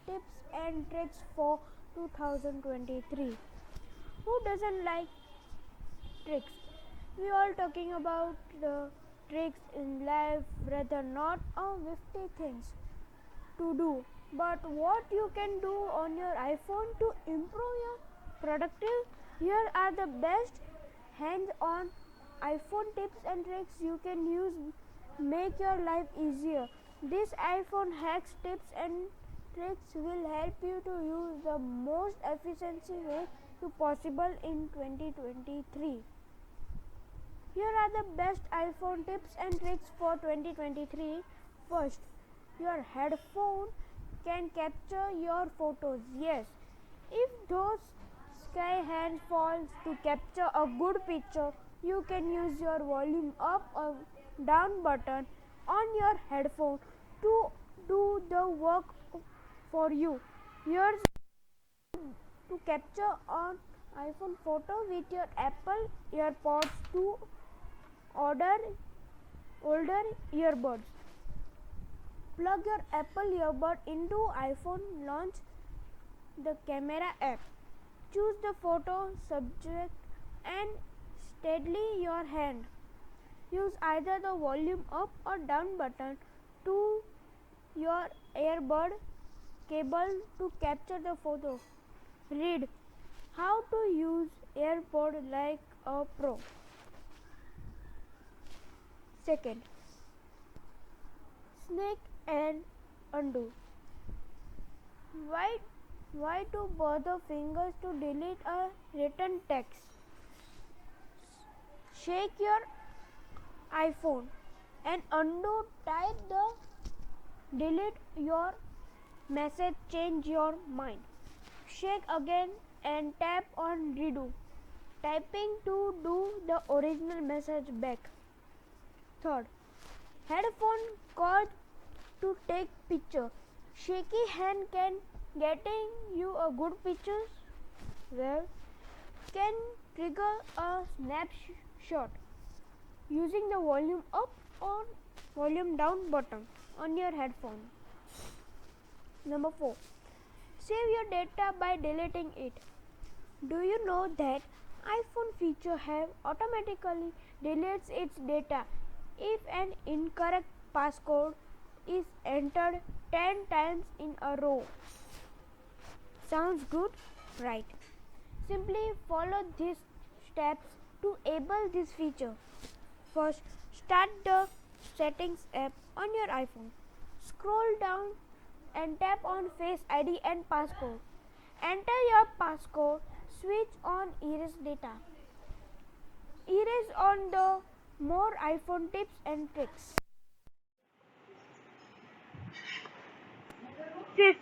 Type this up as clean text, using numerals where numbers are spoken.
tips and tricks for 2023. Who doesn't like tricks? We all talking about the tricks in life, rather not a 50 things to do, but what you can do on your iPhone to improve your productive. Here are the best hands-on iPhone tips and tricks you can use make your life easier. These iPhone hacks, tips and tricks will help you to use the most efficient way to possible in 2023. Here are the best iPhone tips and tricks for 2023. First, your headphone can capture your photos. Yes, if those sky hand falls to capture a good picture, you can use your volume up or down button on your headphone to do the work for you. Here's to capture on iPhone photo with your Apple EarPods to older earbuds. Plug your Apple earbud into iPhone, launch the camera app. Choose the photo subject and steadily your hand. Use either the volume up or down button to your earbud cable to capture the photo. Read how to use AirPod like a pro. Second, snake and undo. Why to bother fingers to delete a written text? Shake your iPhone and undo. Type the delete your message. Change your mind. Shake again and tap on redo. Typing to do the original message back. Third, headphone cord to take picture. Shaky hand can getting you a good pictures. Well, can trigger a snapshot using the volume up or volume down button on your headphone. Number 4, save your data by deleting it. Do you know that iPhone feature have automatically deletes its data if an incorrect passcode is entered 10 times in a row? Sounds good, right? Simply follow these steps to enable this feature. First, start the Settings app on your iPhone. Scroll down and tap on Face ID and Passcode. Enter your passcode. Switch on Erase Data. Erase on the more iPhone tips and tricks. Fifth,